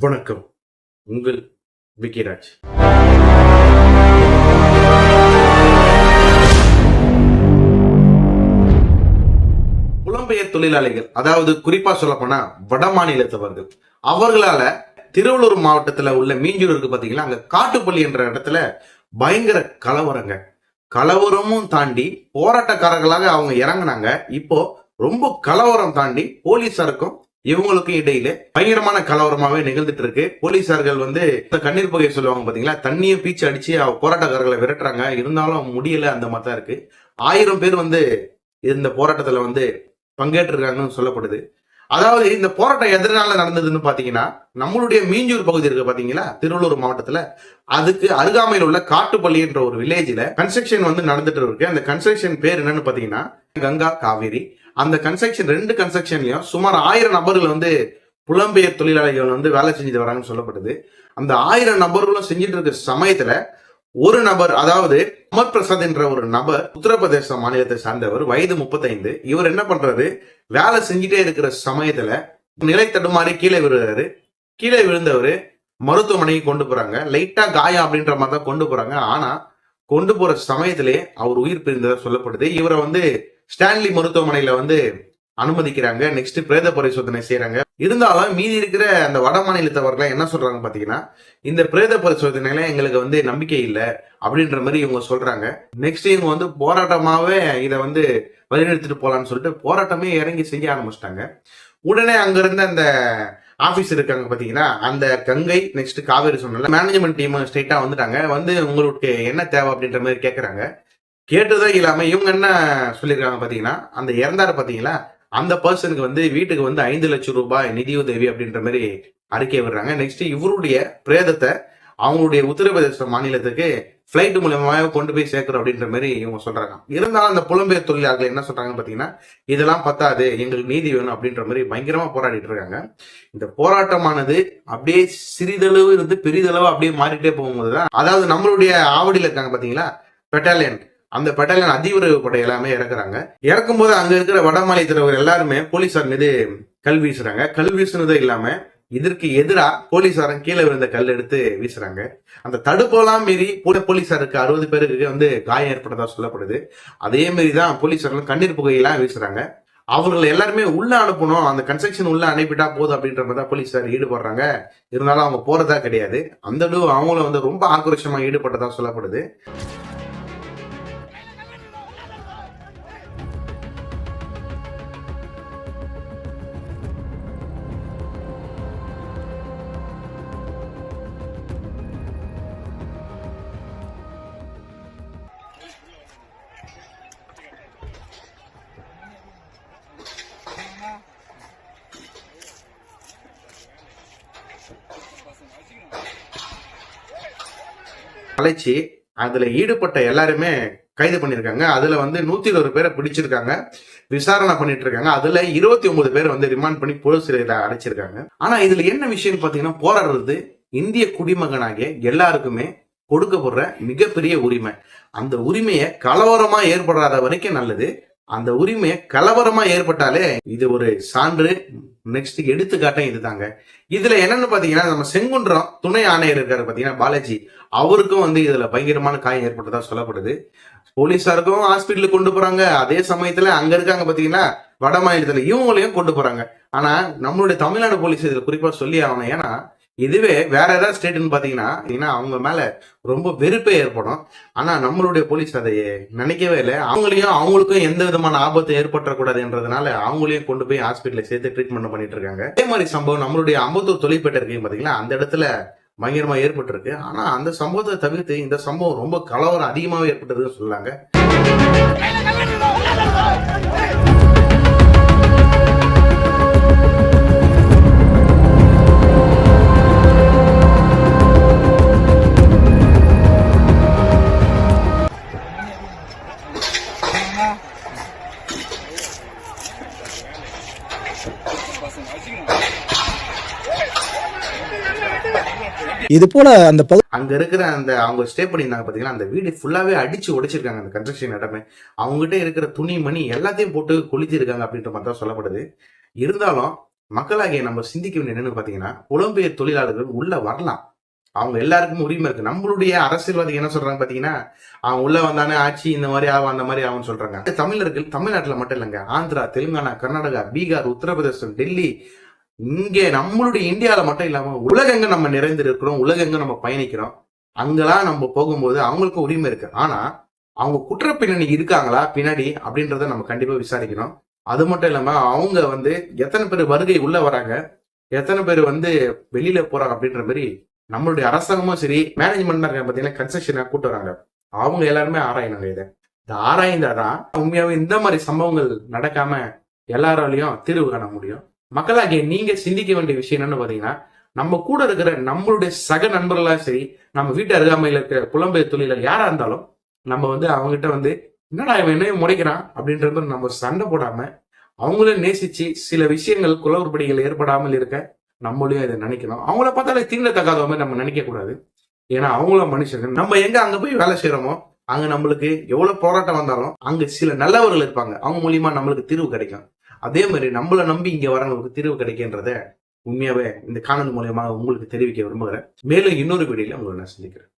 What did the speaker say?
வணக்கம். உங்கள் விக்கிராஜ். புலம்பெயர் தொழிலாளிகள், அதாவது குறிப்பா சொல்ல போனா வட மாநிலத்தவர்கள், அவர்களால திருவள்ளூர் மாவட்டத்துல உள்ள மீஞ்சூர் இருக்கு பாத்தீங்களா, அங்க காட்டுப்பள்ளி என்ற இடத்துல பயங்கர கலவரமும் தாண்டி போராட்டக்காரர்களாக அவங்க இறங்கினாங்க. இப்போ ரொம்ப கலவரம் தாண்டி போலீசாருக்கும் இவங்களுக்கும் இடையில பயங்கரமான கலவரமாவே நிகழ்ந்துட்டு இருக்கு. போலீசார்கள் கண்ணீர் புகையை சொல்லுவாங்க பாத்தீங்களா, தண்ணியை பீச்சு அடிச்சு போராட்டக்காரர்களை விரட்டுறாங்க. இருந்தாலும் முடியல, அந்த மாதிரி தான் இருக்கு. 1000 பேர் இந்த போராட்டத்துல பங்கேற்றிருக்காங்கன்னு சொல்லப்படுது. அதாவது இந்த போராட்டம் எதனால நடந்ததுன்னு பாத்தீங்கன்னா, நம்மளுடைய மீஞ்சூர் பகுதி இருக்கு பாத்தீங்களா, திருவள்ளூர் மாவட்டத்துல, அதுக்கு அருகாமையில் உள்ள காட்டுப்பள்ளி என்ற ஒரு வில்லேஜ்ல கன்ஸ்ட்ரக்ஷன் நடந்துட்டு இருக்கு. அந்த கன்ஸ்ட்ரக்ஷன் பேர் என்னன்னு பாத்தீங்கன்னா கங்கா காவேரி. அந்த ரெண்டு கன்ஸ்ட்ரக்ஷன்லயும் சுமார் 1000 நபர்கள் புலம்பெயர் தொழிலாளிகள் வேலை செஞ்சுட்டு வராங்கன்னு சொல்லப்படுது. அந்த 1000 நபர்களும் செஞ்சுட்டு இருக்க சமயத்துல ஒரு நபர், அதாவது அமர் பிரசாத் என்ற ஒரு நபர், உத்தரப்பிரதேச மாநிலத்தை சார்ந்தவர், வயது 35. இவர் என்ன பண்றாரு, வேலை செஞ்சுட்டே இருக்கிற சமயத்துல நிலை தடுமாறி கீழே விழுறாரு. கீழே விழுந்தவர் மருத்துவமனைக்கு கொண்டு போறாங்க. லைட்டா காயம் அப்படின்ற மாதிரி தான் கொண்டு போறாங்க. ஆனா கொண்டு போற சமயத்திலே அவர் உயிர் பிரிந்ததா சொல்லப்படுது. இவரை ஸ்டான்லி மருத்துவமனையில அனுமதிக்கிறாங்க. நெக்ஸ்ட் பிரேத பரிசோதனை செய்யறாங்க. இருந்தாலும் மீதி இருக்கிற அந்த வட மாநிலத்தவர்கள் என்ன சொல்றாங்க பாத்தீங்கன்னா, இந்த பிரேத பரிசோதனையில எங்களுக்கு நம்பிக்கை இல்லை அப்படின்ற மாதிரி இவங்க சொல்றாங்க. நெக்ஸ்ட் இவங்க போராட்டமாவே இதை வழிநடத்திட்டு போலான்னு சொல்லிட்டு போராட்டமே இறங்கி செய்ய ஆரம்பிச்சிட்டாங்க. உடனே அங்க இருந்த அந்த ஆபீஸ் இருக்காங்க பாத்தீங்கன்னா, அந்த கங்கை நெக்ஸ்ட் காவேரி சொன்ன மேனேஜ்மெண்ட் டீம் ஸ்ட்ரைட்டா வந்துட்டாங்க. உங்களுக்கு என்ன தேவை அப்படின்ற மாதிரி கேட்கறாங்க. கேட்டதும் இல்லாம இவங்க என்ன சொல்லியிருக்காங்க பாத்தீங்கன்னா, அந்த இறந்தாரு பாத்தீங்களா, அந்த பர்சனுக்கு வீட்டுக்கு 5 லட்சம் ரூபாய் நிதியுதவி அப்படின்ற மாதிரி அறிக்கை விடுறாங்க. நெக்ஸ்ட் இவருடைய பிரேதத்தை அவங்களுடைய உத்தரப்பிரதேச மாநிலத்துக்கு பிளைட் மூலமாக கொண்டு போய் சேர்க்கிறோம் அப்படின்ற மாதிரி இவங்க சொல்றாங்க. இருந்தாலும் அந்த புலம்பெயர் தொழிலாளர்கள் என்ன சொல்றாங்க பாத்தீங்கன்னா, இதெல்லாம் பத்தாது, எங்களுக்கு நீதி வேணும் அப்படின்ற மாதிரி பயங்கரமா போராடிட்டு இருக்காங்க. இந்த போராட்டமானது அப்படியே சிறிதளவு இருந்து பெரிதளவு அப்படியே மாறிட்டே போகும்போதுதான், அதாவது நம்மளுடைய ஆவடியில இருக்காங்க பாத்தீங்களா பெட்டாலியன், அந்த பெட்டாலியன் அதிவிரைவு படை எல்லாமே இறக்குறாங்க. இறக்கும் போது அங்க இருக்கிற வட மாநிலத்தவர் எல்லாருமே போலீசார் மீது கல் வீசுறாங்க. கல் வீசுனதும் இல்லாம இதற்கு எதிராக போலீசாரும் கீழே விழுந்த கல் எடுத்து வீசுறாங்க. அந்த தடுப்பெல்லாம் மீறி போலீசாருக்கு 60 பேருக்கு காயம் ஏற்பட்டதா சொல்லப்படுது. அதே மாதிரிதான் போலீசார்கள் கண்ணீர் புகையெல்லாம் வீசுறாங்க. அவர்கள் எல்லாருமே உள்ள அனுப்பணும், அந்த கன்ஸ்ட்ரக்ஷன் உள்ள அனுப்பிட்டா போதும் அப்படின்ற மாதிரி தான் போலீசார் ஈடுபடுறாங்க. இருந்தாலும் அவங்க போறதா கிடையாது. அந்த அவங்களும் ரொம்ப ஆக்ரோஷமா ஈடுபட்டதா சொல்லப்படுது. அழைச்சி அதுல ஈடுபட்ட எல்லாருமே கைது பண்ணிருக்காங்க. அதுல 120 பேரை பிடிச்சிருக்காங்க, விசாரணை பண்ணிட்டு இருக்காங்க. அதுல 29 பேர் ரிமாண்ட் பண்ணி போலீஸ் சிறையில அடைச்சிருக்காங்க. ஆனா இதுல என்ன விஷயம் பாத்தீங்கன்னா, போராடுறது இந்திய குடிமகனாகிய எல்லாருக்குமே கொடுக்கப்படுற மிகப்பெரிய உரிமை. அந்த உரிமையை கலவரமா ஏற்படாத வரைக்கும் நல்லது. அந்த உரிமையை கலவரமா ஏற்பட்டாலே இது ஒரு சான்று. நெக்ஸ்ட் எடுத்துக்காட்டம் இதுதாங்க. இதுல என்னன்னு பாத்தீங்கன்னா, நம்ம செங்குன்றம் துணை ஆணையர் இருக்காரு பாத்தீங்கன்னா பாலாஜி, அவருக்கும் இதுல பயங்கரமான காயம் ஏற்பட்டதா சொல்லப்படுது. போலீசாருக்கும் ஹாஸ்பிட்டலுக்கு கொண்டு போறாங்க. அதே சமயத்துல அங்க இருக்காங்க பாத்தீங்கன்னா வட மாநிலத்துல, இவங்களையும் கொண்டு போறாங்க. ஆனா நம்மளுடைய தமிழ்நாடு போலீஸ் இதுல குறிப்பா சொல்லி ஆகணும். ஏன்னா இதுவே வேற ஏதாவது ஸ்டேட்னு பாத்தீங்கன்னா அவங்க மேல ரொம்ப வெறுப்பே ஏற்படும். ஆனா நம்மளுடைய போலீஸ் அதை நினைக்கவே இல்லை. அவங்களுக்கும் எந்த விதமான ஆபத்து ஏற்பட்டக்கூடாதுன்றதுனால அவங்களையும் கொண்டு போய் ஹாஸ்பிட்டல சேர்த்து ட்ரீட்மெண்ட் பண்ணிட்டு இருக்காங்க. அதே மாதிரி சம்பவம் நம்மளுடைய அம்பத்தூர் தொழிற்பேட்டை இருக்கு பாத்தீங்களா, அந்த இடத்துல பயங்கரமா ஏற்பட்டிருக்கு. ஆனா அந்த சம்பவத்தை தவிர்த்து இந்த சம்பவம் ரொம்ப கலவரம் அதிகமாவே ஏற்பட்டதுன்னு சொல்லாங்க. இது போல அந்த அங்க இருக்கிற அவங்க ஸ்டே பண்ணியிருந்தாங்க பாத்தீங்கன்னா, அந்த வீடு ஃபுல்லாவே அடிச்சு உடைச்சிருக்காங்க. அந்த கன்ஸ்ட்ரக்ஷன் இடமே அவங்ககிட்ட இருக்கிற துணி மணி எல்லாத்தையும் போட்டு கொளுத்திருக்காங்க அப்படின்ற மாதிரி தான் சொல்லப்படுது. இருந்தாலும் மக்களாகிய நம்ம சிந்திக்க வேண்டிய என்னன்னு பாத்தீங்கன்னா, புலம்பெயர் தொழிலாளர்கள் உள்ள வரலாம். அவங்க எல்லாருக்கும் உரிமை இருக்கு. நம்மளுடைய அரசியல்வாதி என்ன சொல்றாங்க பாத்தீங்கன்னா, அவன் உள்ள வந்தானே ஆட்சி இந்த மாதிரி ஆகும் அந்த மாதிரி ஆகும்னு சொல்றாங்க. தமிழர்கள் தமிழ்நாட்டுல மட்டும் இல்லைங்க, ஆந்திரா, தெலுங்கானா, கர்நாடகா, பீகார், உத்தரப்பிரதேசம், டெல்லி, இங்கே நம்மளுடைய இந்தியாவில மட்டும் இல்லாம உலகெங்க நம்ம நிறைந்து இருக்கிறோம், உலகெங்க நம்ம பயணிக்கிறோம். அங்கெல்லாம் நம்ம போகும்போது அவங்களுக்கு உரிமை இருக்கு. ஆனா அவங்க குற்ற பின்னணி இருக்காங்களா பின்னாடி அப்படின்றத நம்ம கண்டிப்பா விசாரிக்கணும். அது மட்டும் இல்லாம அவங்க எத்தனை பேர் வருகை உள்ள வராங்க, எத்தனை பேர் வெளியில போறாங்க அப்படின்ற மாதிரி நம்மளுடைய அரசாங்கமும் சரி, மேனேஜ்மெண்ட் இருக்காங்க பாத்தீங்கன்னா, கன்ஸ்ட்ரக்ஷனை கூட்டு வராங்க, அவங்க எல்லாருமே ஆராயணுங்க. இதை ஆராய்ந்தாதான் உண்மையாவே இந்த மாதிரி சம்பவங்கள் நடக்காம எல்லாராலையும் தீர்வு காண முடியும். மக்களாகிய நீங்க சிந்திக்க வேண்டிய விஷயம் என்னன்னு பாத்தீங்கன்னா, நம்ம கூட இருக்கிற நம்மளுடைய சக நண்பர்களா சரி, நம்ம வீட்டு அருகாமையில் இருக்கிற புலம்பெயர் தொழிலாளர் யாரா இருந்தாலும் நம்ம அவங்ககிட்ட என்னடா இவன் என்ன முறைக்கிறான் அப்படின்ற மாதிரி நம்ம சண்டை போடாம அவங்களே நேசிச்சு சில விஷயங்கள் குளறுபடிகள் ஏற்படாமல் இருக்க நம்மளையும் இதை நினைக்கணும். அவங்கள பார்த்தாலே தீண்டத்தக்காத மாதிரி நம்ம நினைக்க கூடாது. ஏன்னா அவங்களும் மனுஷங்க. நம்ம எங்க அங்க போய் வேலை செய்யறோமோ அங்க நம்மளுக்கு எவ்வளவு போராட்டம் வந்தாலும் அங்க சில நல்லவர்கள் இருப்பாங்க, அவங்க மூலியமா நம்மளுக்கு தீர்வு கிடைக்கும். அதே மாதிரி நம்மளை நம்பி இங்க வரவங்களுக்கு தீர்வு கிடைக்கின்றத உண்மையாவே இந்த காணொலி மூலியமாக உங்களுக்கு தெரிவிக்க விரும்புகிறேன். மேலும் இன்னொரு வீடியோல உங்களை நான் சந்திக்கிறேன்.